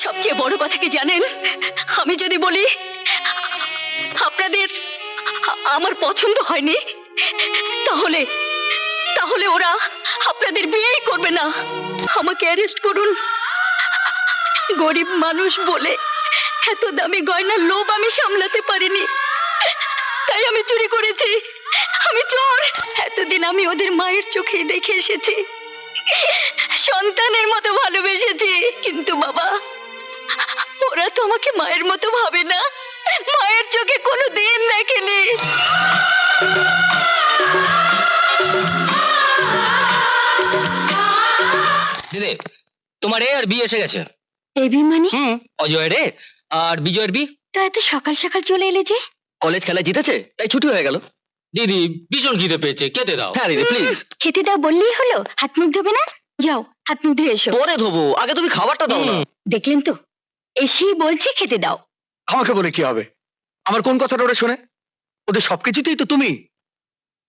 সবচেয়ে বড় কথা কি জানেন? আমি যদি বলি আপনাদের আমার পছন্দ হয়নি, তাহলে তাহলে ওরা আপনাদের বিয়েই করবে না। আমাকে অ্যারেস্ট করুন। গরিব মানুষ বলে এত দামি গয়নার লোভ আমি সামলাতে পারিনি, তাই আমি চুরি করেছি। আমি চোর। এতদিন আমি ওদের মায়ের চোখেই দেখে এসেছি, সন্তানের মতো ভালোবেসেছি। কিন্তু বাবা, ওরা তো আমাকে মায়ের মতো ভাবে না, মায়ের চোখে কোনো দিন দেখেনি। দিদি, তোমার এ আর বি এসে গেছে। এবি মানে? অজয়ের এ আর বিজয়ের বি। তা এত সকাল সকাল চলে এলে যে? কলেজ খেলায় জিতেছে তাই ছুটি হয়ে গেল। দিদি ভীষণ খিদে পেয়েছে, খেতে দাও। হ্যাঁ দিদি প্লিজ। খেতে দাও বললেই হলো? হাত মুখ ধোবে না? যাও হাত মুখ ধুয়ে এসো। পরে ধোবো, আগে তুমি খাবারটা দাও না। দেখলেন তো, এসেই বলছি খেতে দাও। আমাকে বলে কি হবে? আমার কোন কথাটা ওরা শোনে? ওদের সবকিছুতেই তো তুমি।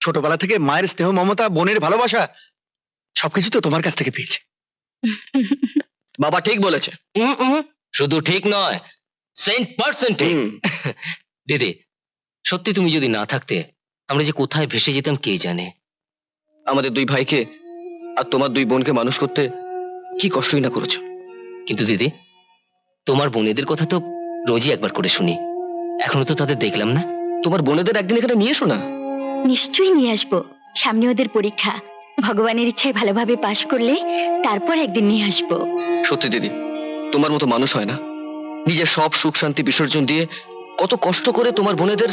ছোটবেলা থেকে মায়ের স্নেহ, মমতা, বোনের ভালোবাসা সবকিছু তো তোমার কাছ থেকে পেয়েছে। বাবা ঠিক বলেছে। শুধু ঠিক নয়, 100% ঠিক। দিদি, সত্যি তুমি যদি না থাকতে আমরা যে কোথায় ভেসে যেতাম কে জানে। আমাদের দুই ভাইকে আর তোমার দুই বোনকে মানুষ করতে কি কষ্টই না করেছো। কিন্তু দিদি, তোমার বোনেদের কথা তো রোজই একবার করে শুনি, এখনো তো তাদের দেখলাম না। তোমার বোনেদের একদিন এখানে নিয়ে এসো না। নিশ্চয়ই নিয়ে আসবো। সামনে ওদের পরীক্ষা, ভগবানের ইচ্ছায় ভালোভাবে পাশ করলে তারপর একদিন নিয়ে আসবো। সত্যি দিদি, তোমার মতো মানুষ হয় না। নিজের সব সুখ শান্তি বিসর্জন দিয়ে কত কষ্ট করে তোমার বোনেদের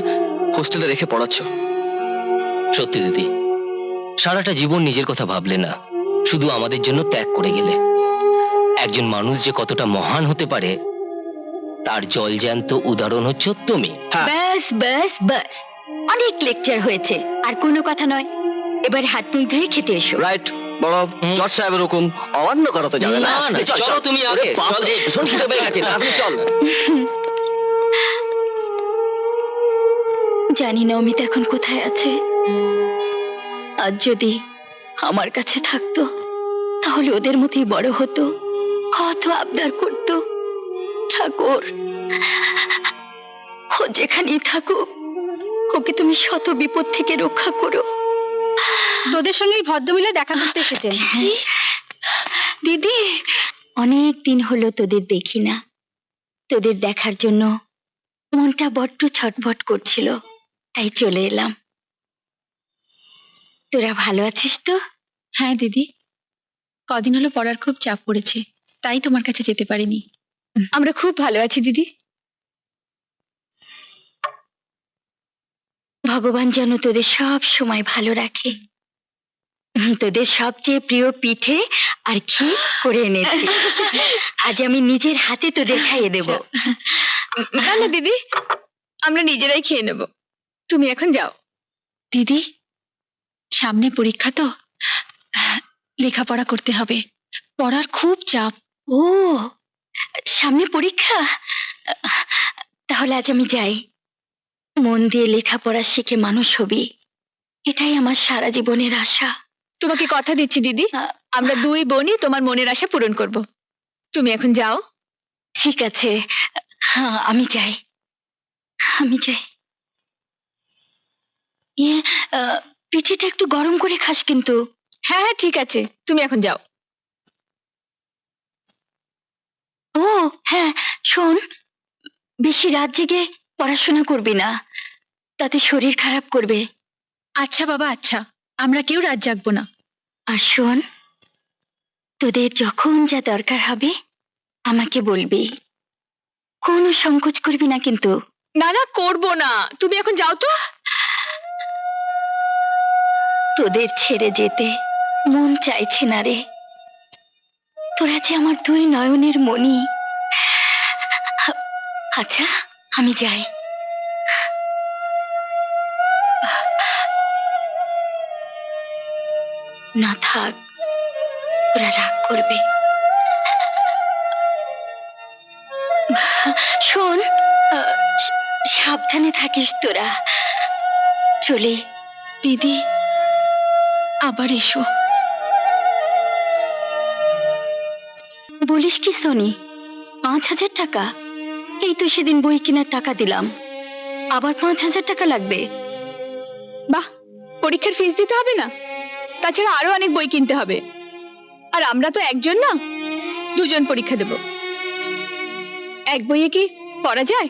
হোস্টেলে রেখে পড়াচ্ছ। সত্যি দিদি, সারাটা জীবন নিজের কথা ভাবলে না, শুধু আমাদের জন্য ত্যাগ করে গেলে। একজন মানুষ যে কতটা মহান হতে পারে তার জলজ্যান্ত উদাহরণ হচ্ছে তুমি। ব্যাস ব্যাস ব্যাস, অনেক লেকচার হয়েছে, আর কোনো কথা নয়। এবার হাত মুখ ধুয়ে খেতে এসো। রাইট। বড় জজ সাহেবের হুকুম অমান্য করা তো যাবে না। না, না, চলো তুমি আগে। চল। ভীষণ খিদে পেয়ে গেছে, তাড়াতাড়ি চল। জানি না অমিত এখন কোথায় আছে। আজ যদি আমার কাছে থাকতো তাহলে ওদের মতোই বড় হতো, কত আবদার করতো। ঠাকুর, ও যেখানেই থাকুক, ওকে তুমি শত বিপদ থেকে রক্ষা করো। তোদের সঙ্গে এই ভদ্রমহিলা দেখা করতে এসেছেন। দিদি, অনেক দিন হলো তোদের দেখি না। তোদের দেখার জন্য মনটা বড্ড ছটফট করছিল, তাই চলে এলাম। তোরা ভালো আছিস তো? হ্যাঁ দিদি, কদিন হলো পড়ার খুব চাপ পড়েছে, তাই তোমার কাছে যেতে পারিনি। আমরা খুব ভালো আছি দিদি। ভগবান যেন তোদের সব সময় ভালো রাখে। তোদের সবচেয়ে প্রিয় পিঠে আর ক্ষীর করে এনেছি। আজ আমি নিজের হাতে তোদের খাইয়ে দেব। না না দিদি, আমরা নিজেরাই খেয়ে নেব, তুমি এখন যাও। দিদি, সামনে পরীক্ষা তো, লেখাপড়া করতে হবে, পড়ার খুব চাপ। ও, সামনে পরীক্ষা? তাহলে আজ আমি যাই। মন দিয়ে লেখাপড়া শিখে মানুষ হবি, এটাই আমার সারা জীবনের আশা। তোমাকে কথা দিচ্ছি দিদি, আমরা দুই বোনই তোমার মনের আশা পূরণ করব। তুমি এখন যাও। ঠিক আছে, হ্যাঁ আমি যাই, আমি যাই। পিঠেটা একটু গরম করে খাস কিন্তু। হ্যাঁ হ্যাঁ ঠিক আছে, তুমি এখন যাও। ও হ্যাঁ, শোন, বেশি রাত জেগে পড়াশোনা করবি না, তাতে শরীর খারাপ করবে। আচ্ছা বাবা, আচ্ছা, আমরা কেউ রাত জাগবো না। আর শোন, তোদের যখন যা দরকার হবে আমাকে বলবি, কোনো সংকোচ করবি না কিন্তু। না না, করবো না, তুমি এখন যাও তো। তোদের ছেড়ে যেতে মন চাইছে না রে। তোরা যে আমার দুই নয়নের মণি। আচ্ছা আমি যাই। না থাক, ওরা রাগ করবে। শোন, সাবধানে থাকিস তোরা। চলে। দিদি, আবার এসো। বলিস কি সোনি? 5,000 টাকা? এই তো সেদিন বই কেনার টাকা দিলাম, আবার 5,000 টাকা লাগবে? বাহ, পরীক্ষার ফিস দিতে হবে না? তাছাড়া আরো অনেক বই কিনতে হবে। আর আমরা তো একজন না, দুজন পরীক্ষা দেব। এক বইয়ে কি পড়া যায়?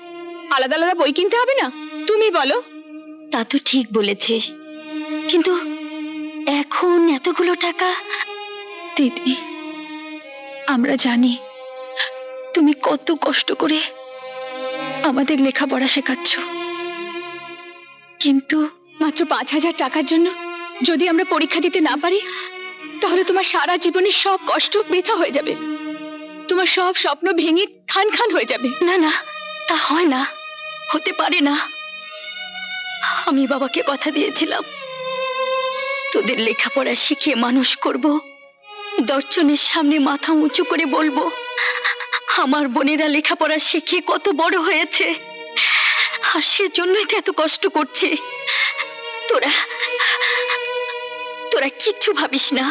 আলাদা আলাদা বই কিনতে হবে না? তুমি বলো। তা তো ঠিক বলেছিস, কিন্তু এখন এতগুলো টাকা। দিদি, আমরা জানি তুমি কত কষ্ট করে আমাদের লেখাপড়া শেখাচ্ছ, কিন্তু মাত্র 5,000 টাকার জন্য যদি আমরা পরীক্ষা দিতে না পারি, তাহলে তোমার সারা জীবনের সব কষ্ট বৃথা হয়ে যাবে। তোমার সব স্বপ্ন ভেঙে খান খান হয়ে যাবে। না না, তা হয় না, হতে পারে না। আমি বাবাকে কথা দিয়েছিলাম, তোদের লেখাপড়া শিখিয়ে মানুষ করব, দর্শনের সামনে মাথা উঁচু করে বলবো আমার বোনেরা লেখাপড়া শিখে কত বড় হয়েছে, আর সেজন্যই তো এত কষ্ট করছে। তোরা তোরা কিচ্ছু ভাবিস না,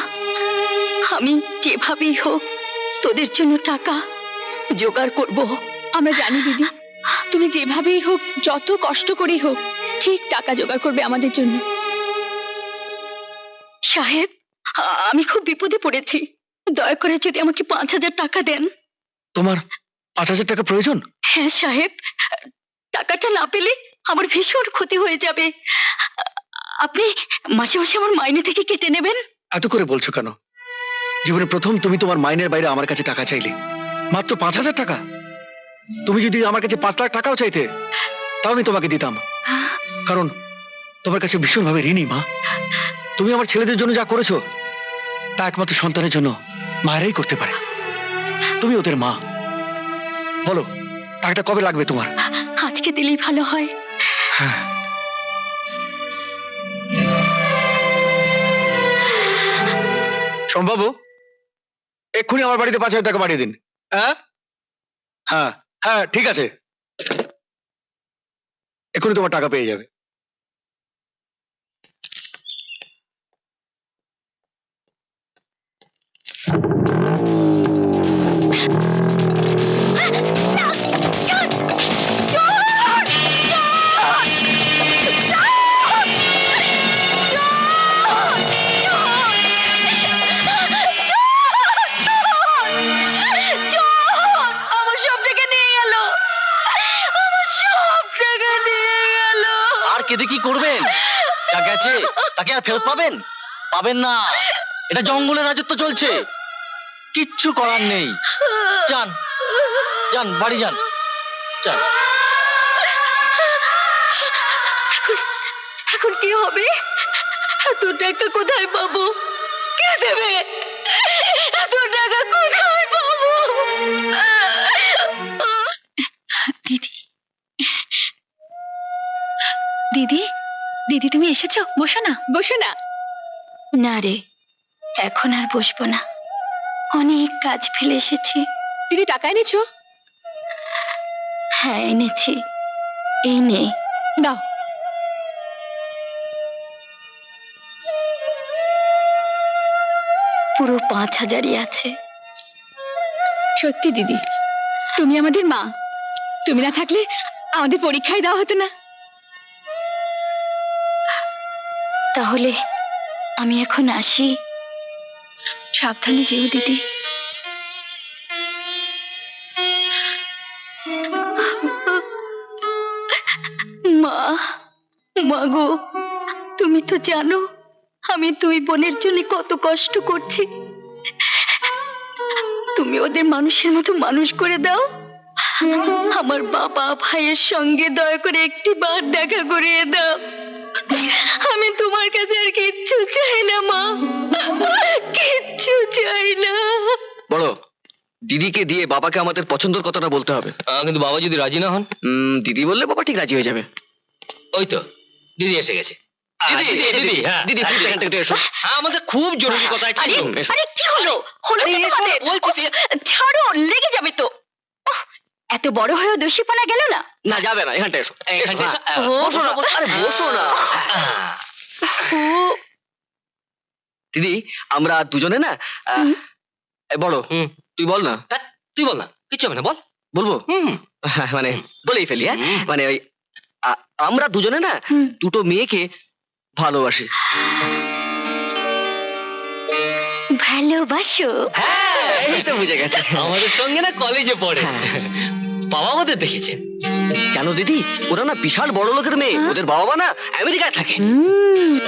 আমি যেভাবেই হোক তোদের জন্য টাকা জোগাড় করব। আমরা জানি দিদি, তুমি যেভাবেই হোক, যত কষ্ট করেই হোক, ঠিক টাকা জোগাড় করবে আমাদের জন্য। সাহেব, আমি খুব বিপদে পড়েছি, দয়া করে যদি আমাকে 5,000 টাকা দেন। তোমার 5,000 টাকা প্রয়োজন? হ্যাঁ সাহেব, টাকাটা না পেলে আমার ভীষণ ক্ষতি হয়ে যাবে। আপনি মাসে মাসে আমার মাইনে থেকে কেটে নেবেন। এত করে বলছো কেন? জীবনে প্রথম তুমি তোমার মাইনের বাইরে আমার কাছে টাকা চাইলে, মাত্র 5,000 টাকা। তুমি যদি আমার কাছে 5 লাখ টাকাও চাইতে, তাও আমি তোমাকে দিতাম, কারণ তোমার কাছে ভীষণভাবে ঋণী মা। তুমি আমার ছেলেদের জন্য যা করেছো, তা একমাত্র সন্তানের জন্য মায়েরাই করতে পারে। তুমি ওদের মা। বলো, টাকাটা কবে লাগবে তোমার? আজকে দিলেই ভালো হয়। হ্যাঁ, সোমবাবু, এক্ষুনি আমার বাড়িতে 5,000 টাকা পাঠিয়ে দিন। হ্যাঁ হ্যাঁ হ্যাঁ, ঠিক আছে, এক্ষুনি তোমার টাকা পেয়ে যাবে। আমার সব টাকা নিয়ে গেল, আমার সব টাকা নিয়ে গেল। আর কেঁদে কি করবেন? যা গেছে তাকে আর ফেরত পাবেন? পাবেন না। এটা জঙ্গলের রাজত্ব চলছে, কিচ্ছু করার নেই। যান যান, বাড়ি যান, যান। এখন কি হবে? এত টাকা কোথায় পাবো? কে দেবে? এত টাকা কোথায় পাবো? দিদি, দিদি, দিদি, তুমি এসেছো? বসো না, বসো না। না রে, এখন আর বসবো না, অনেক কাজ ফেলে এসেছি। দিদি, টাকা এনেছো? হ্যাঁ এনেছি, এই নে। দাও। পুরো 5,000ই আছে। সত্যি দিদি, তুমি আমাদের মা। তুমি না থাকলে আমাদের পরীক্ষায় দেওয়া হতো না। তাহলে আমি এখন আসি। সাবধানে যেও দিদি। মা, মা গো, তুমি তো জানো আমি দুই বোনের জন্য কত কষ্ট করছি। তুমি ওদের মানুষের মতো মানুষ করে দাও। আমার বাবা ভাইয়ের সঙ্গে দয়া করে একটি বার দেখা করিয়ে দাও। আমি তোমার কাছে আর কিচ্ছু চাই না মা, কিচ্ছু চাই না। বড় দিদিকে দিয়ে বাবাকে আমাদের পছন্দের কথাটা বলতে হবে। কিন্তু বাবা যদি রাজি না হন? দিদি বললে বাবা ঠিক রাজি হয়ে যাবে। ওই তো দিদি এসে গেছে। দিদি please এখান থেকে একটু এসো। আমাদের খুব জরুরি কথা আছে। আরে এসো। আরে কি হলো? হলো কি তোমাদের? বলছি ছাড়ো, লেগে যাবে তো। উফ, এত বড় হয়েও দোষীপনা গেল না। না যাবে না, এখানটা এসো। এখানটা এসো, এসো। বসো না, আরে বসো না। ও, দিদি আমরা দুজনে না, বড় হুম। তুই বল না। তুই বল না, কিচ্ছু হবে না, বল। বলবো হুম মানে বলেই ফেলি, হ্যাঁ মানে ওই আমরা দুজনে না হুম। দুটো মেয়েকে ভালোবাসি। ভালোবাসো? এই তো বুঝে গেছে। আমাদের সঙ্গে না কলেজে পড়ে। হ্যাঁ। বাবা আমাদের দেখেছেন। কেন দিদি, ওরা না বিশাল বড় লোকের মেয়ে, হ্যাঁ? ওদের বাবা মা না আমেরিকায় থাকে।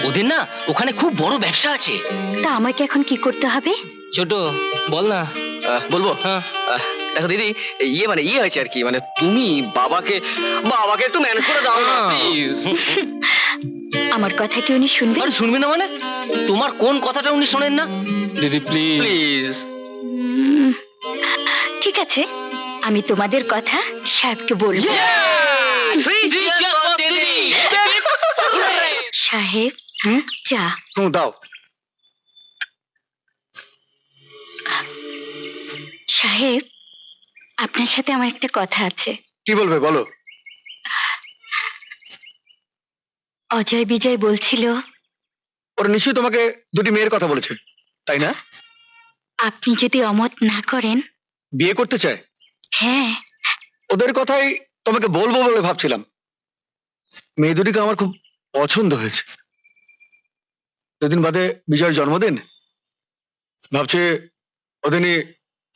ওদের না ওখানে খুব বড় ব্যবসা আছে। তা আমাকে এখন কি করতে হবে? ছোট বল না। বলবো? হ্যাঁ দেখো দিদি, মানে ইয়ে হয়েছে আর কি, মানে তুমি বাবাকে একটু ম্যানেজ করে দাও না প্লিজ। আমার কথা কি উনি শুনবে? আরে শুনবে না মানে? তোমার কোন কথাটা উনি শোনেন না? দিদি প্লিজ প্লিজ। ঠিক আছে, আমি তোমাদের কথা সাহেবকে বলবো। সাহেব, চা। দাও। সাহেব, আপনার সাথে আমার একটা কথা আছে। কি বলবে বলো। অজয় বিজয় বলছিল ওরা নিশ্চয়ই তোমাকে দুটি মেয়ের কথা বলেছে, তাই না? আপনি যদি অমত না করেন। বিয়ে করতে চায়? হ্যাঁ। ওদের কথাই তোমাকে বলবো বলে ভাবছিলাম। মেয়ে দুটিকে আমার খুব পছন্দ হয়েছে। দুদিন বাদে বিজয়ের জন্মদিন, ভাবছি ওদের নিয়ে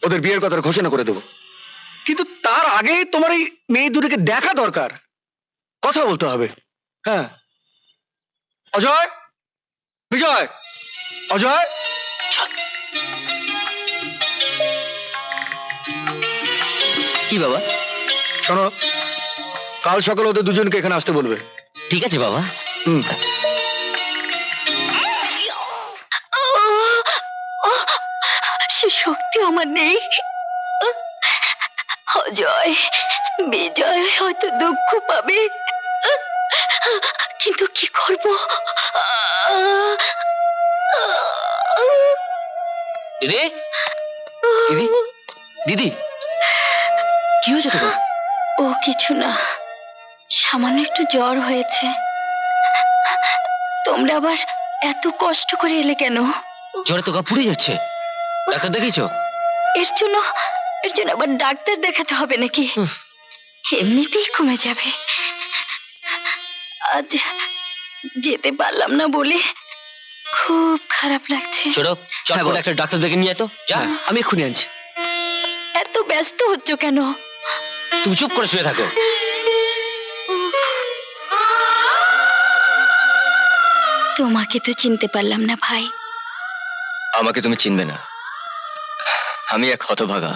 ওদের বিয়ের কথার ঘোষণা করে দেবো। কিন্তু তার আগে তোমার এই মেয়ে দুটিকে দেখা দরকার, কথা বলতে হবে। হ্যাঁ, অজয়, বিজয়, অজয়। কি বাবা? শোনো, কাল সকালে ওদের দুজনকে এখানে আসতে বলবে। ঠিক আছে বাবা। হুম। সে শক্তি আমার নেই। অজয় বিজয় হয়তো দুঃখ পাবে, কিন্তু কি করব? দিদি দিদি দিদি কি হয়েছে তোমার? ও কিছু না, সামান্য একটু জ্বর হয়েছে। তোমরা আবার এত কষ্ট করে এলে কেন? জ্বরে তো গা পুড়ে যাচ্ছে, ডাক্তার দেখিয়েছো? এর জন্য আবার ডাক্তার দেখাতে হবে নাকি? এমনিতেই কমে যাবে। আজ যেতে পারলাম না বলে খুব খারাপ লাগছে। ছোট চট হ্যাঁ, করে বল। একটা ডাক্তার দেখে নিয়ে আয় তো যা। হ্যাঁ, আমি এক্ষুনি আনছি। এত ব্যস্ত হচ্ছ কেন? তুমি চুপ করে শুয়ে থাকো। তোমাকে তো চিনতে পারলাম না ভাই। আমাকে তুমি চিনবে না, আমি এক হতভাগা।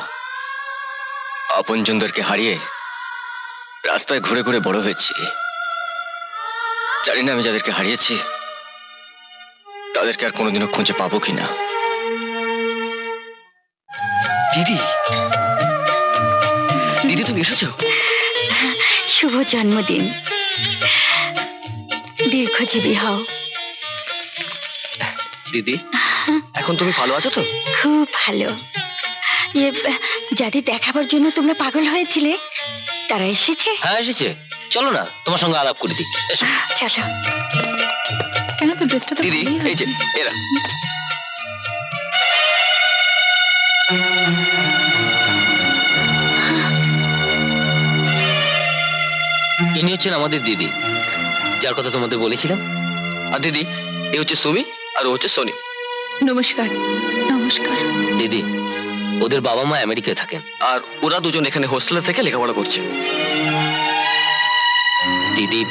আপনজনদেরকে হারিয়ে রাস্তায় ঘুরে ঘুরে বড় হয়েছি। জানি না আমি যাদেরকে হারিয়েছি তাদেরকে আর কোনোদিনও খুঁজে পাবো কিনা। দিদি, দিদি তুমি এসেছো? শুভ জন্মদিন, দীর্ঘজীবী হও। দিদি, এখন তুমি ভালো আছো তো? খুব ভালো। যাদের দেখাবার জন্য তোমরা পাগল হয়েছিলে তারা এসেছে। হ্যাঁ এসেছে, চলো না তোমার সঙ্গে আলাপ করে দিই। এসো। চলো। কেন তো ড্রেসটা তো দিদি, ভালোই এই যে হয়েছে। এরা। ইনি হচ্ছেন আমাদের দিদি, যার কথা তোমাদের বলেছিলাম। আর দিদি, এ হচ্ছে সুমি আর ও হচ্ছে সোনি। নমস্কার। নমস্কার। দিদি ওদের বাবা মা আমেরিকায় থাকেন। আর ওরা দুজন এখানে হোস্টেলে থেকে লেখাপড়া করছে। দিদি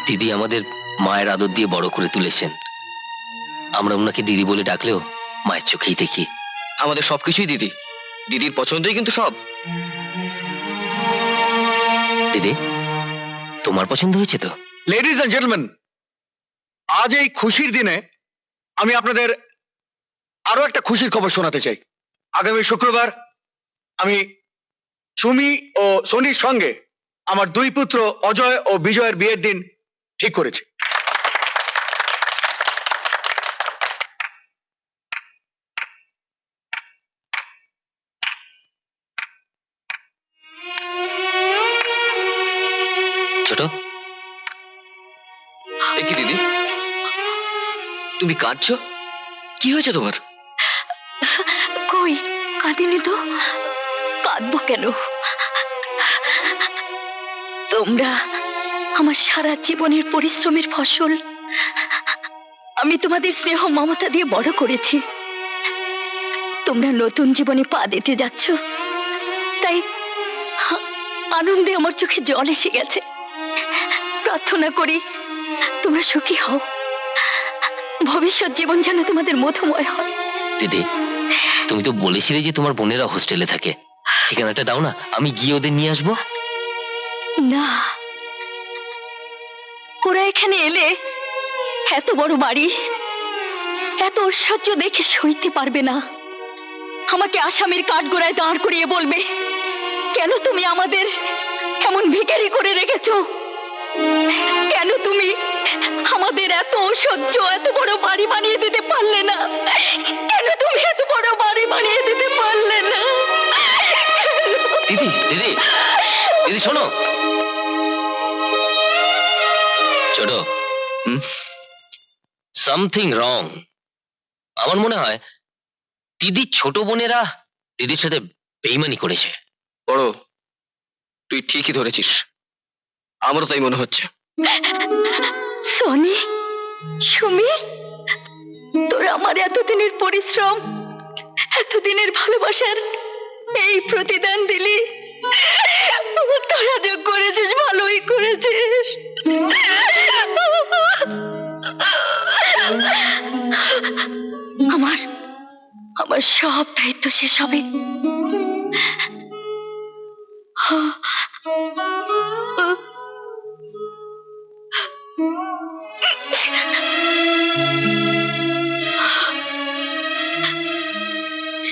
দিদি আমাদের মায়ের আদর দিয়ে বড় করে তুলেছেন। আমরা ওনাকে দিদি বলে ডাকলেও মায়ের চোখেই দেখি। আমাদের সবকিছুই দিদি, দিদির পছন্দই কিন্তু সব। দিদি তোমার পছন্দ হয়েছে তো? লেডিজ এন্ড জেন্টলম্যান, আজ এই খুশির দিনে আমি আপনাদের আরো একটা খুশির খবর শোনাতে চাই। আগামী শুক্রবার আমি সুমি ও সোনির সঙ্গে আমার দুই পুত্র অজয় ও বিজয়ের বিয়ের দিন ঠিক করেছি। ছোট এ কি দিদি, তুমি কাঁদছো? কি হয়েছে তোমার? কই, কাঁদিনি তো। কাঁদবো কেন? তোমরা আমার সারা জীবনের পরিশ্রমের ফসল। আমি তোমাদের স্নেহ মমতা দিয়ে বড় করেছি। তোমরা নতুন জীবনে পা দিতে যাচ্ছ, তাই আনন্দে আমার চোখে জল এসে গেছে। প্রার্থনা করি তোমরা সুখী হও, ভবিষ্যৎ জীবন যেন তোমাদের মধুময় হয়। দিদি, তুমি তো বলেছিলে যে তোমার বোনেরা হোস্টেলে থাকে, ঠিকানাটা দাও না, আমি গিয়ে ওদের নিয়ে আসবো। না, ওরা এখানে এলে এত বড় বাড়ি, এত ঐশ্বর্য দেখে সইতে পারবে না। আমাকে আসামির কাঠগড়ায় দাঁড় করিয়ে বলবে, কেন তুমি আমাদের এমন ভিখারি করে রেখেছো? কেন তুমি আমাদের এত ঐশ্বর্য, এত বড় বাড়ি বানিয়ে দিতে পারলে না? কেন তুমি এত বড় বাড়ি বানিয়ে দিতে পারলে না? দিদি দিদি দিদি শোনো। ছোট, সামথিং রং। আমার মনে হয় দিদির ছোট বোনেরা দিদির সাথে বেইমানি করেছে। বড়, তুই ঠিকই ধরেছিস, আমারও তাই মনে হচ্ছে। সনি, সুমি, তোরা আমার এতদিনের পরিশ্রম, এতদিনের ভালোবাসার এই প্রতিদান দিলি। তোরা যা করেছিস ভালোই করেছিস। আমার আমার সব দায়িত্ব শেষ হবে।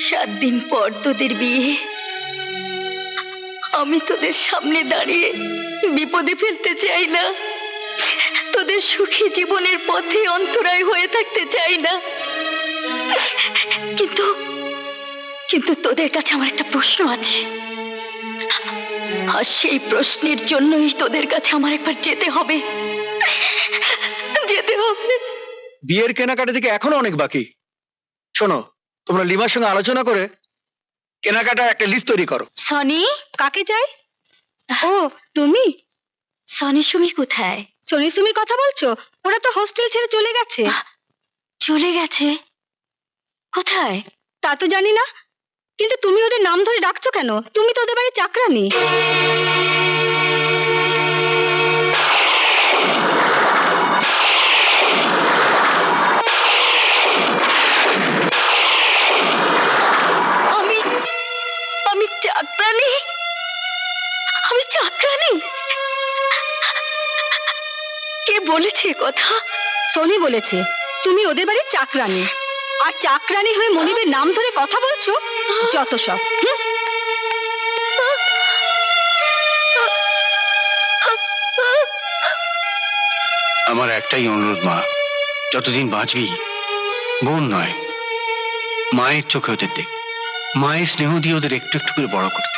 সাত দিন পর তোদের বিয়ে। আমি তোদের সামনে দাঁড়িয়ে বিপদে ফেলতে চাই না, তোদের সুখী জীবনের পথে অন্তরায় হয়ে থাকতে চাই না। কিন্তু কিন্তু তোদের কাছে আমার একটা প্রশ্ন আছে, আর সেই প্রশ্নের জন্যই তোদের কাছে আমার একবার যেতে হবে। যেতে হবে। বিয়ের কেনাকাটা থেকে এখনো অনেক বাকি। শোনো, তোমরা লিমার সঙ্গে আলোচনা করে কেনাকাটার একটা লিস্ট তৈরি করো। সনি, কাকে চাই? ও তুমি? সনি, সুমি কোথায়? সনি সুমির কথা বলছো? ওরা তো হোস্টেল ছেড়ে চলে গেছে। চলে গেছে? কোথায়? তা তো জানি না, কিন্তু তুমি ওদের নাম ধরে ডাকছো কেন? তুমি তো ওদের বাড়ির চাকরানি। আমি আমি চাকরানি? আমি চাকরানি? কে বলেছে এ কথা? সনি বলেছে তুমি ওদের বাড়ির চাকরানি, আর চাকরানি হয়ে মনিবের নাম ধরে কথা বলছো। যত সব। আমার একটাই অনুরোধ মা, যতদিন বাঁচবি বোন নয় মায়ের চোখে ওদের দেখ, মায়ের স্নেহ দিয়ে ওদের একটু একটু করে বড় করতে।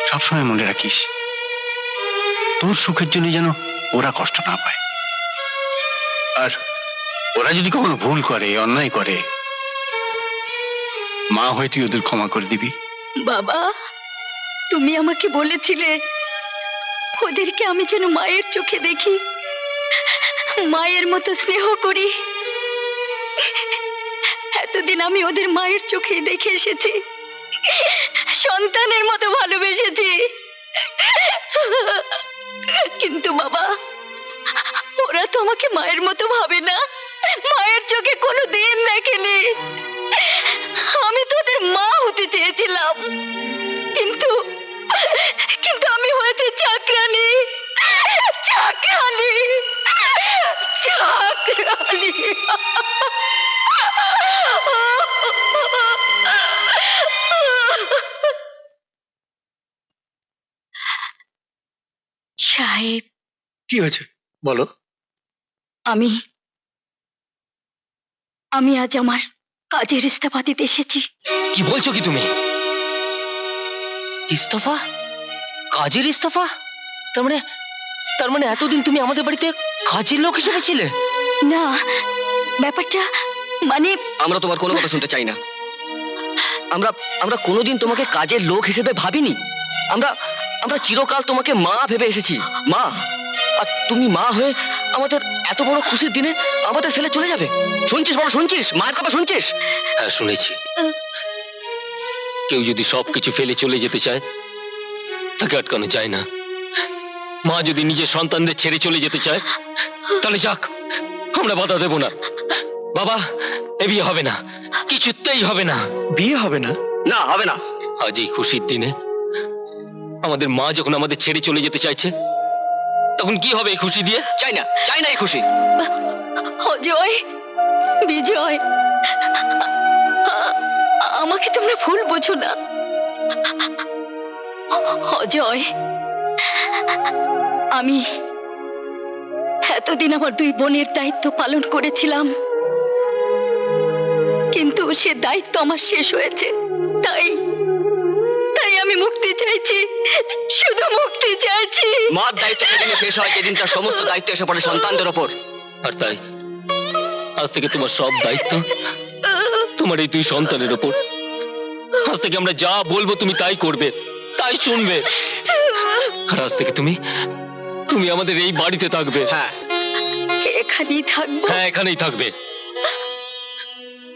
সবসময় মনে রাখিস তোর সুখের জন্য যেন ওরা কষ্ট না পায়। আর ওরা যদি কখনো ভুল করে, অন্যায় করে, মা হয়ে তুই ওদের ক্ষমা করে দিবি। বাবা, তুমি আমাকে বলেছিলে ওদেরকে আমি যেন মায়ের চোখে দেখি, মায়ের মতো স্নেহ করি। এতদিন আমি ওদের মায়ের চোখেই দেখে এসেছি, সন্তানের মতো ভালোবেসেছি। কিন্তু বাবা, ওরা তো আমাকে মায়ের মতো ভাবে না, মায়ের চোখে কোনো দিন দেখেনি। আমি তো ওদের মা হতে চেয়েছিলাম, কিন্তু কিন্তু আমি হয়েছি চাকরানি। চাকরানি, চাকরানি। সাহেব, কি হয়েছে বলো। আমি আজ আমার কাজের ইস্তফা দিতে এসেছি। কি বলছো কি তুমি? ইস্তফা? কাজের ইস্তফা? তার মানে এতদিন তুমি আমাদের বাড়িতে কাজের লোক হিসেবে ছিলে? না, ব্যাপারটা মানে আমরা তোমার কোনো কথা শুনতে চাই না। আমরা কোনোদিন তোমাকে কাজের লোক হিসেবে ভাবিনি। আমরা আমরা চিরকাল তোমাকে মা ভেবে এসেছি, মা। আর তুমি মা হয়ে আমাদের এত বড় খুশির দিনে আমাদের ফেলে চলে যাবে? শুনছিস বলো, শুনছিস? মায়ের কথা শুনছিস? হ্যাঁ, শুনেছি। কেউ যদি সবকিছু ফেলে চলে যেতে চায় তাকে আটকানো যায় না। মা যদি নিজের সন্তানদের ছেড়ে চলে যেতে চায় তাহলে যাক, আমরা বাধা দেব না। বাবা, এ বিয়ে হবে না, কিছুতেই হবে না। বিয়ে হবে না? না, হবে না। আজ এই খুশির দিনে আমাদের মা যখন আমাদের ছেড়ে চলে যেতে চাইছে, তখন কি হবে এই খুশি দিয়ে? চাই না, চাই না এই খুশি। অজয়, বিজয়, আমাকে তোমরা ভুল বোঝো না। অজয়, আমি এতদিন আমার দুই বোনের দায়িত্ব পালন করেছিলাম, কিন্তু সে দায়িত্ব আমার শেষ হয়েছে। তাই তাই আমি মুক্তি চাইছি, শুধু মুক্তি চাইছি। মার দায়িত্ব সেদিনে শেষ হয় যেদিন তার সমস্ত দায়িত্ব এসে পড়ে সন্তানদের ওপর। আর তাই আজ থেকে তোমার সব দায়িত্ব তোমার এই দুই সন্তানের ওপর। আজ থেকে আমরা যা বলবো তুমি তাই করবে, তাই শুনবে। আর আজ থেকে তুমি তুমি আমাদের এই বাড়িতে থাকবে। হ্যাঁ, এখানেই থাকবো। হ্যাঁ, এখানেই থাকবে।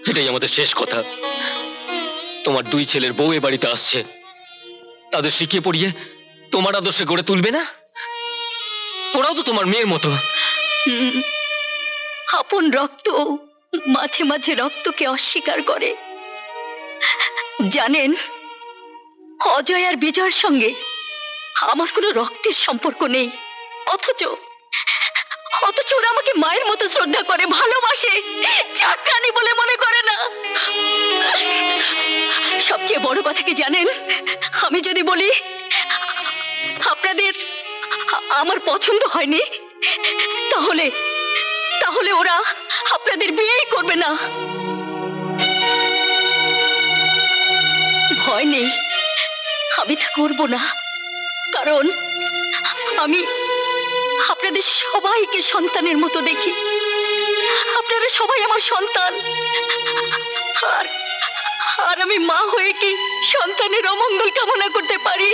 এটাই আমাদের শেষ কথা। তোমার দুই ছেলের বউ এ বাড়িতে আসছে, তাদের শিখিয়ে পড়িয়ে তোমার আদর্শে গড়ে তুলবে না? ওরাও তো তোমার মেয়ের মতো। হুম, আপন রক্ত মাঝে মাঝে রক্তকে অস্বীকার করে। জানেন, অজয় আর বিজয়ের সঙ্গে আমার কোনো রক্তের সম্পর্ক নেই, অথচ অথচ ওরা আমাকে মায়ের মতো শ্রদ্ধা করে, ভালোবাসে, চাকরানি বলে মনে করে না। সবচেয়ে বড় কথা কি জানেন? আমি যদি বলি আপনাদের আমার পছন্দ হয়নি, তাহলে তাহলে ওরা আপনাদের বিয়েই করবে না। ভয় নেই, আমি তা করব না, কারণ আমি আপনাদের সবাইকে সন্তানের মতো দেখি। আপনারা সবাই আমার সন্তান। আর আর আমি মা হয়ে কি সন্তানের অমঙ্গল কামনা করতে পারি?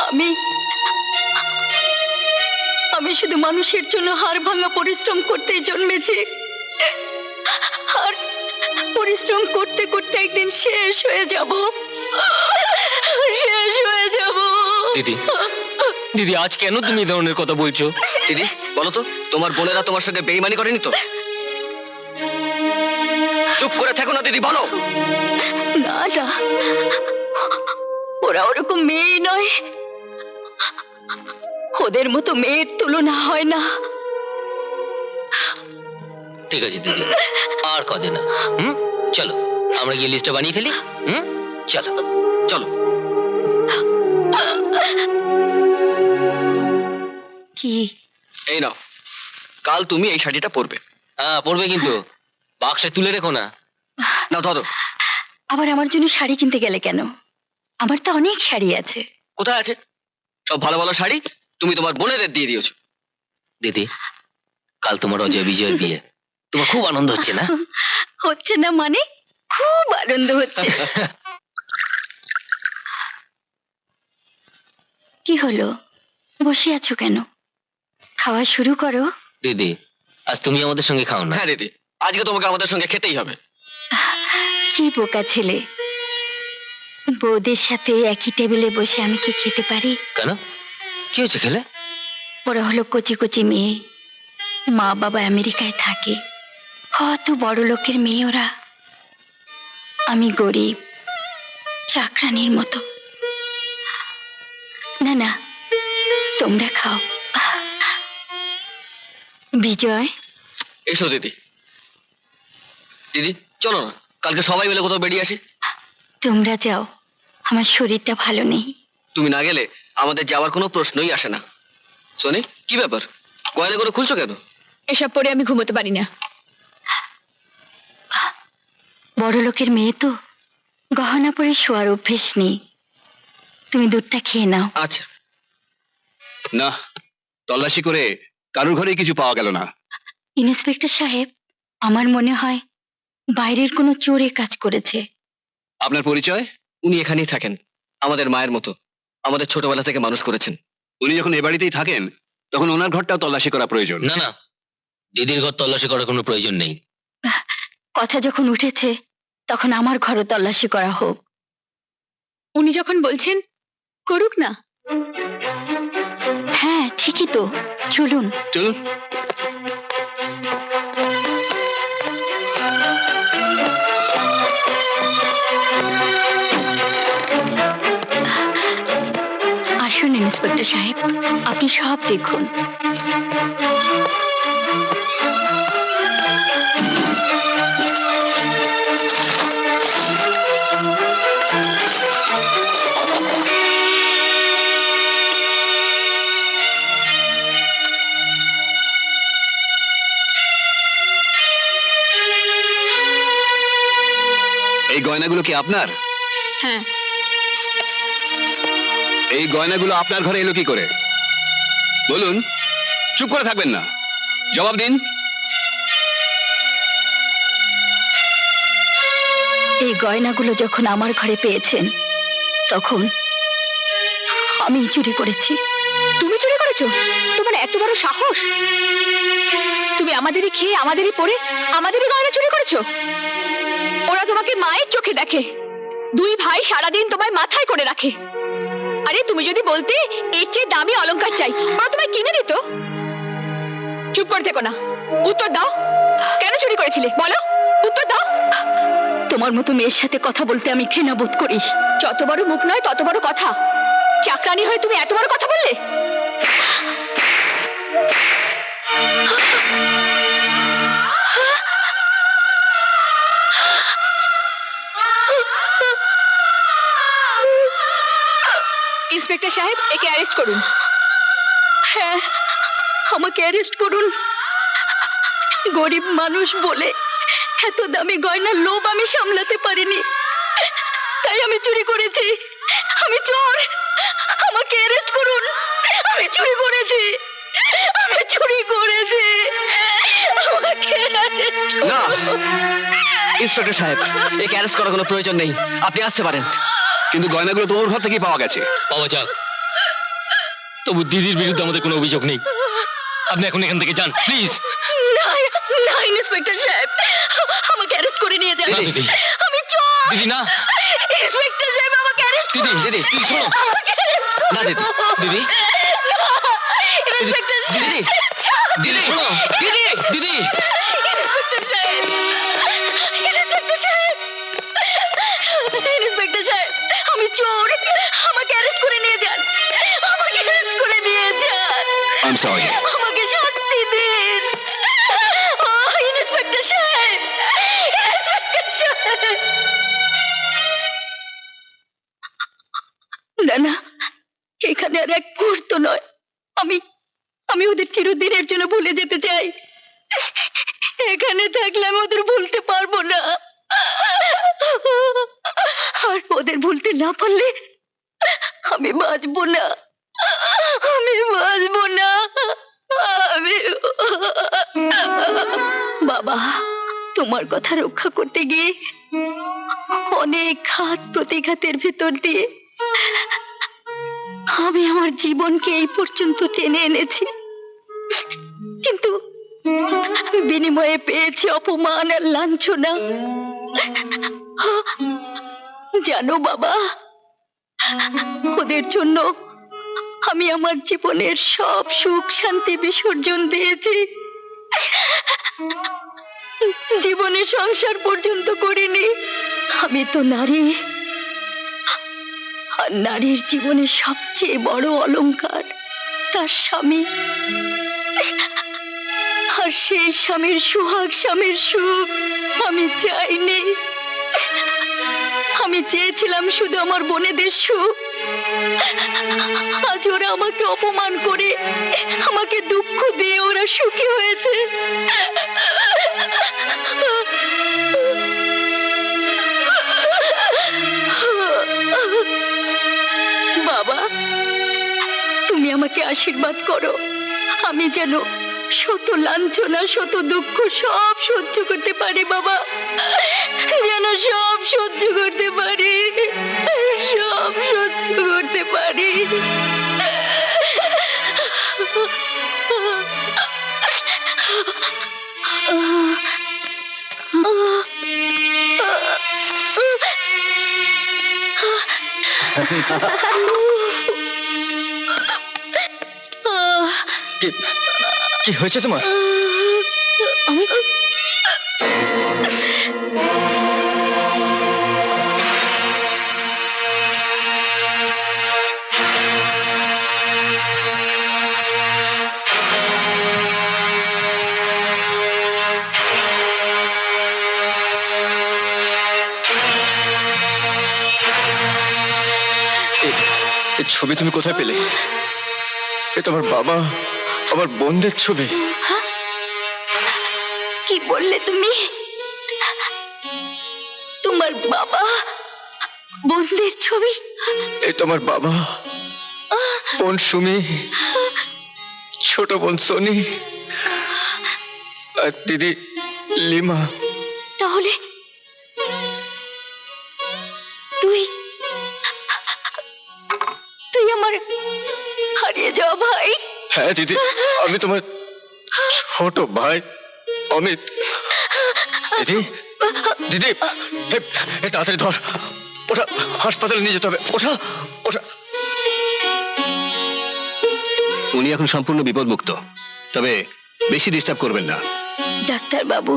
আমি আমি শুধু মানুষের জন্য হাড় ভাঙা পরিশ্রম করতেই জন্মেছি। আর পরিশ্রম করতে করতে একদিন শেষ হয়ে যাব, শেষ হয়ে যাব। দিদি, দিদি, আজ কেন তুমি এই ধরনের কথা বলছো? দিদি বলো তো, তোমার বোনেরা তোমার সঙ্গে বেইমানি করেনি তো? চুপ করে থাকো না দিদি, বলো। না না, ওরা ওরকম মেয়েই নয়, ওদের মতো মেয়ের তুলনা হয় না। ঠিক আছে দিদি, আর কদে না। চলো আমরা গিয়ে লিস্টটা বানিয়ে ফেলি। চলো চলো। কি? এই নাও, কাল তুমি এই শাড়িটা পরবে। হ্যাঁ, পড়বে, কিন্তু বাক্সে তুলে রেখো না। নাও ধরো। আবার আমার জন্য শাড়ি কিনতে গেলে কেন? আমার তো অনেক শাড়ি আছে। কোথায় আছে সব ভালো ভালো শাড়ি? তুমি তোমার বোনেদের দিয়ে দিয়েছো। দিদি, কাল তোমার অজয় বিজয়ের বিয়ে, তোমার খুব আনন্দ হচ্ছে না? হচ্ছে না মানে? খুব আনন্দ হচ্ছে। কি হলো, বসে আছো কেন? খাওয়া শুরু করো। দিদি, আজ তুমি আমাদের সঙ্গে খাও না? হ্যাঁ দিদি, আজকে তোমাকে আমাদের সঙ্গে খেতেই হবে। কি বোকা ছেলে, বৌদের সাথে একই টেবিলে বসে আমি কি খেতে পারি? কেন, কি হয়েছে খেলে? ওরা হলো কচি কচি মেয়ে, মা বাবা আমেরিকায় থাকে, কত বড় লোকের মেয়ে ওরা। আমি গরিব, চাকরানির মতো। না না, তোমরা খাও। বিজয়, এসো দিদি। দিদি চলো না, কালকে সবাই মিলে কোথাও বেরিয়ে আসি। তোমরা যাও, আমার শরীরটা ভালো নেই। তুমি না গেলে আমাদের যাওয়ার কোনো প্রশ্নই আসে না। সোনি, কি ব্যাপার, গয়না করে খুলছো কেন? এসব পরে আমি ঘুমোতে পারি না। বড় লোকের মেয়ে তো, গহনা পরে শোয়ার অভ্যেস নেই। তুমি দুধটা খেয়ে নাও। আচ্ছা। না, তল্লাশি করে কারোর ঘরে কিছু পাওয়া গেল না। ইন্সপেক্টর সাহেব, আমার মনে হয় বাইরের কোনো চোরে কাজ করেছে। আপনার পরিচয়? উনি এখানেই থাকেন, আমাদের মায়ের মতো, আমাদের ছোটবেলা থেকে মানুষ করেছেন। উনি যখন এ বাড়িতেই থাকেন তখন ওনার ঘরটাও তল্লাশি করা প্রয়োজন। না না, দিদির ঘর তল্লাশি করার কোনো প্রয়োজন নেই। কথা যখন উঠেছে তখন আমার ঘরও তল্লাশি করা হোক। উনি যখন বলছেন করুক না। হ্যাঁ ঠিকই তো, চলুন। চলুন। আসুন ইন্সপেক্টর সাহেব, আপনি সব দেখুন। এই গয়নাগুলো কি আপনার? হ্যাঁ, এই গয়নাগুলো আপনার ঘরে এলো কি করে? বলুন, চুপ করে থাকবেন না, জবাব দিন। এই গয়নাগুলো যখন আমার ঘরে পেয়েছেন তখন আমি চুরি করেছি। তুমি চুরি করেছো? তোমার এত বড় সাহস! তুমি আমাদেরই খেয়ে, আমাদেরই পরে, আমাদেরই গয়না চুরি করেছো? ওরা তোমাকে মায়ের চোখে দেখে, দুই ভাই সারাদিন তোমায় মাথায় করে রাখে। আরে তুমি যদি বলতে এর চেয়ে দামি অলংকার চাই, ওরা তোমায় কিনে দিত। চুপ করে থেকো না, উত্তর দাও, কেন চুরি করেছিলে বলো, উত্তর দাও। তোমার মতো মেয়ের সাথে কথা বলতে আমি ঘৃণা বোধ করি। যত বড় মুখ নয় তত বড় কথা। চাকরানি হয়ে তুমি এত বড় কথা বললে? ইন্সপেক্টর সাহেব, একে অ্যারেস্ট করুন। হ্যাঁ, আমাকে অ্যারেস্ট করুন। গরিব মানুষ বলে এত দামি গয়নার লোভ আমি সামলাতে পারিনি, তাই আমি চুরি করেছি। আমি চোর, আমাকে অ্যারেস্ট করুন। আমি চুরি করেছি, আমি চুরি করেছি, আমাকে arrest না। করুন। ইন্সপেক্টর সাহেব, একে অ্যারেস্ট করার কোনো প্রয়োজন নেই, আপনি আসতে পারেন। কিন্তু গয়নাগুলো তো ওর ঘর থেকেই পাওয়া গেছে। পাওয়া যাক, তবু দিদির বিরুদ্ধে আমাদের কোনো অভিযোগ নেই। আপনি এখন এখান থেকে যান প্লিজ। না, না ইন্সপেক্টর সাহেব, আমাকে অ্যারেস্ট করে নিয়ে যান। না দিদি, আমি চোর। দিদি না, ইন্সপেক্টর সাহেব, আমাকে অ্যারেস্ট দিদি দিদি দিদি শোনো। আমাকে arrest করুন। না দিদি, দিদি, ইন্সপেক্টর দিদি, দিদি শোনো, দিদি, দিদি। ইন্সপেক্টর সাহেব, ইন্সপেক্টর সাহেব, ইন্সপেক্টর সাহেব, আমি চোর, আমাকে অ্যারেস্ট করে নিয়ে যান, আমাকে অ্যারেস্ট করে নিয়ে যান। I am sorry. আমাকে শাস্তি দিন। ইন্সপেক্টর সাহেব, ইন্সপেক্টর সাহেব। না না, এখানে আর এক মুহূর্ত নয়। আমি আমি ওদের চিরদিনের জন্য ভুলে যেতে চাই। এখানে থাকলে আমি ওদের ভুলতে পারবো না, আর ওদের ভুলতে না পারলে আমি বাঁচবো না, আমি বাঁচবো না। আমি বাবা, তোমার কথা রক্ষা করতে গিয়ে অনেক ঘাত প্রতিঘাতের ভেতর দিয়ে আমি আমার জীবনকে এই পর্যন্ত টেনে এনেছি, কিন্তু বিনিময়ে পেয়েছি অপমান আর লাঞ্ছনা। জানো বাবা, ওদের জন্য আমি আমার জীবনের সব সুখ শান্তি বিসর্জন দিয়েছি। জীবনে সংসার পর্যন্ত করিনি। আমি তো নারী, আর নারীর জীবনে সবচেয়ে বড় অলংকার তার স্বামী। আর সেই স্বামীর সুহাগ, স্বামীর সুখ আমি চাইনি। আমি চেয়েছিলাম শুধু আমার বোনেদের সুখ। আজ ওরা আমাকে অপমান করে, আমাকে দুঃখ দিয়ে ওরা সুখী হয়েছে। বাবা, তুমি আমাকে আশীর্বাদ করো, আমি যেন শত লাঞ্ছনা, শত দুঃখ সব সহ্য করতে পারি বাবা। যেন সব সহ্য করতে পারি, সব সহ্য করতে পারি। কি কি হয়েছে তোমার? আমি এই ছবি তুমি কোথায় পেলে? এ তোমার বাবা, আমার বোনদের ছবি। কি বললে তুমি? তোমার বাবা বোনদের ছবি? এ তোমার বাবা, বোন সুমি, ছোট বোন সনি, আর দিদি লিমা। তাহলে তুই তুই আমার হারিয়ে যাওয়া ভাই। হ্যাঁ দিদি, আমি তোমার ছোট ভাই অমিত। দিদি, দিদি, তাড়াতাড়ি ধর, ওটা হাসপাতালে নিয়ে যেতে হবে। ওটা ওটা উনি এখন সম্পূর্ণ বিপদমুক্ত, তবে বেশি ডিস্টার্ব করবেন না। ডাক্তার বাবু,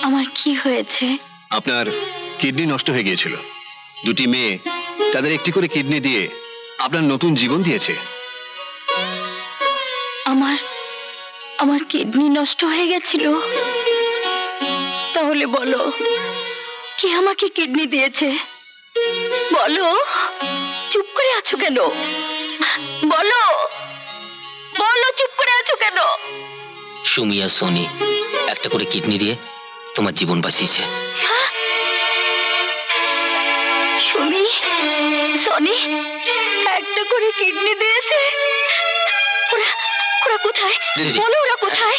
আমার কি হয়েছে? আপনার কিডনি নষ্ট হয়ে গিয়েছিল। দুটি মেয়ে তাদের একটি করে কিডনি দিয়ে আপনার নতুন জীবন দিয়েছে। আমার আমার কিডনি নষ্ট হয়ে গেছিল। তাহলে বলো, কে আমাকে কিডনি দিয়েছে? বলো, চুপ করে আছো কেন? বলো, বলো, চুপ করে আছো কেন? সুমি আর সোনি একটা করে কিডনি দিয়ে তোমার জীবন বাঁচিয়েছে। সুমি, সনি একটা করে কিডনি দিয়েছে? ওরা ওরা কোথায়? দিদি। বলো, ওরা কোথায়?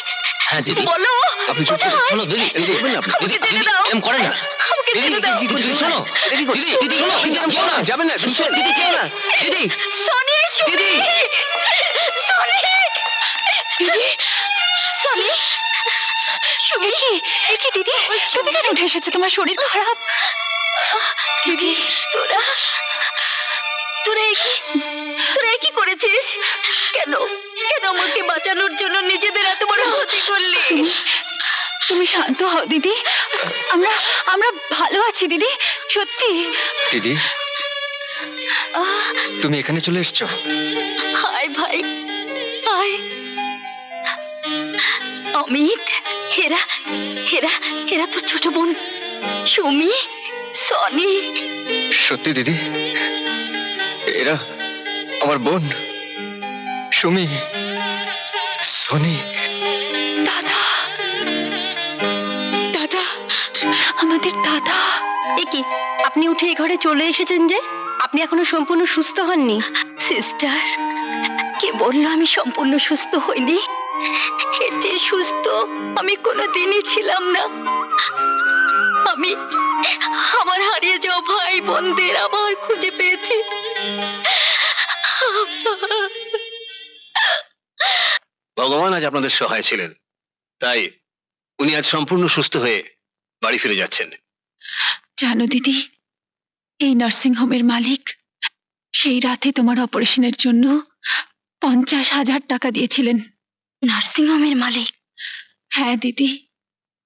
হ্যাঁ দিদি, বলো, আপনি চুপ করে কোথায়? শোনো দিদি, এই দেখবেন না আপনি। আমাকে দিদি, যেতে দিদি, দাও। এরম করেন না। আমাকে দিদি, যেতে দাও। দিদি, দিদি, শোনো। দিদি, দিদি, শোনো। দিদি, যেও না, যাবেন না, শুনছেন? দিদি, যেও না। দিদি, সনি, সুমি, দিদি। সনি, দিদি, সনি, সুমি। এ কি দিদি, তুমি কেন উঠে এসেছো? তোমার শরীর খারাপ? দিদি, তোরা তোরা এ কি তোরা এ কি করেছিস? কেন কেন আমাকে বাঁচানোর জন্য নিজেদের এত বড় ক্ষতি করলি? তুমি শান্ত হও দিদি, আমরা আমরা ভালো আছি দিদি, সত্যি। দিদি, তুমি এখানে চলে এসছো? হায় ভাই, হায়। অমিত, হেরা হেরা হেরা তোর ছোট বোন সুমি, সনি। সত্যি দিদি, এরা আমার বোন সুমি, সনি। দাদা, দাদা, আমাদের দাদা। এ কি, আপনি উঠে এই ঘরে চলে এসেছেন যে? আপনি এখনো সম্পূর্ণ সুস্থ হননি? সিস্টার, কে বললো আমি সম্পূর্ণ সুস্থ হইনি? এর চেয়ে সুস্থ আমি কোনোদিনই ছিলাম না। আমি আমার হারিয়ে যাওয়া ভাই বোনদের আবার খুঁজে পেয়েছি। ভগবান আজ আপনাদের সহায় ছিলেন, তাই উনি আজ সম্পূর্ণ সুস্থ হয়ে বাড়ি ফিরে যাচ্ছেন। জানো দিদি, এই নার্সিং হোমের মালিক সেই রাতে তোমার অপারেশনের জন্য 50,000 টাকা দিয়েছিলেন। নার্সিং হোমের মালিক? হ্যাঁ দিদি,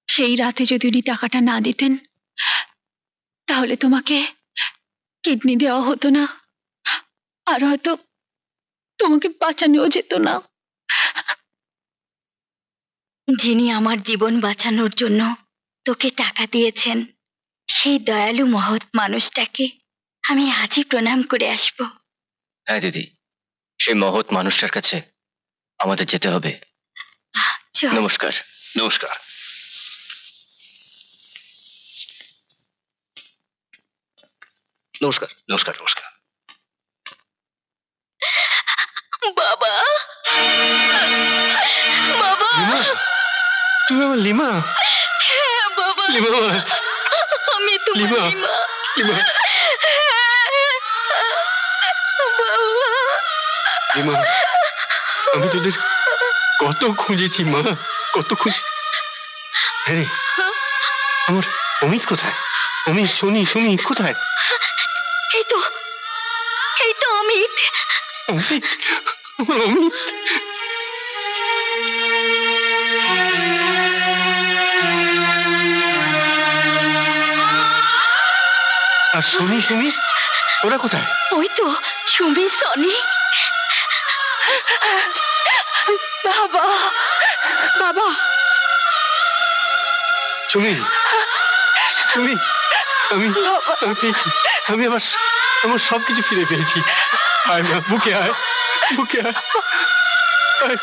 সেই রাতে যদি উনি টাকাটা না দিতেন তাহলে তোমাকে কিডনি দেওয়া হতো না, আর হয়তো তোমাকে বাঁচানোও যেত না। যিনি আমার জীবন বাঁচানোর জন্য তোকে টাকা দিয়েছেন, সেই দয়ালু মহৎ মানুষটাকে আমি আজই প্রণাম করে আসব। হ্যাঁ দিদি, সেই মহৎ মানুষটার কাছে আমাদের যেতে হবে। চল। নমস্কার। নমস্কার। নমস্কার। নমস্কার। নমস্কার। বাবা, বাবা, লিমা, তুমি আমার লিমা? হ্যাঁ বাবা, লিমা আমি তোমার লিমা। লিমা। লিমা বাবা, লিমা আমি তোদের কত খুঁজেছি মা, কত খুঁজে। হ্যাঁ রে, আমার অমিত কোথায়? অমিত, সুমি, সুমি কোথায়? এই তো অমিত। অমিত, আমার অমিত। আর সুমি, সুমি ওরা কোথায়? ওই তো সুমি, সনি। বাবা, বাবা, সুমি, সুমি, আমি পেয়েছি, আমি আমার সবকিছু ফিরে পেয়েছি। আয় মা, বুকে আয়, বুকে আয়, আয়।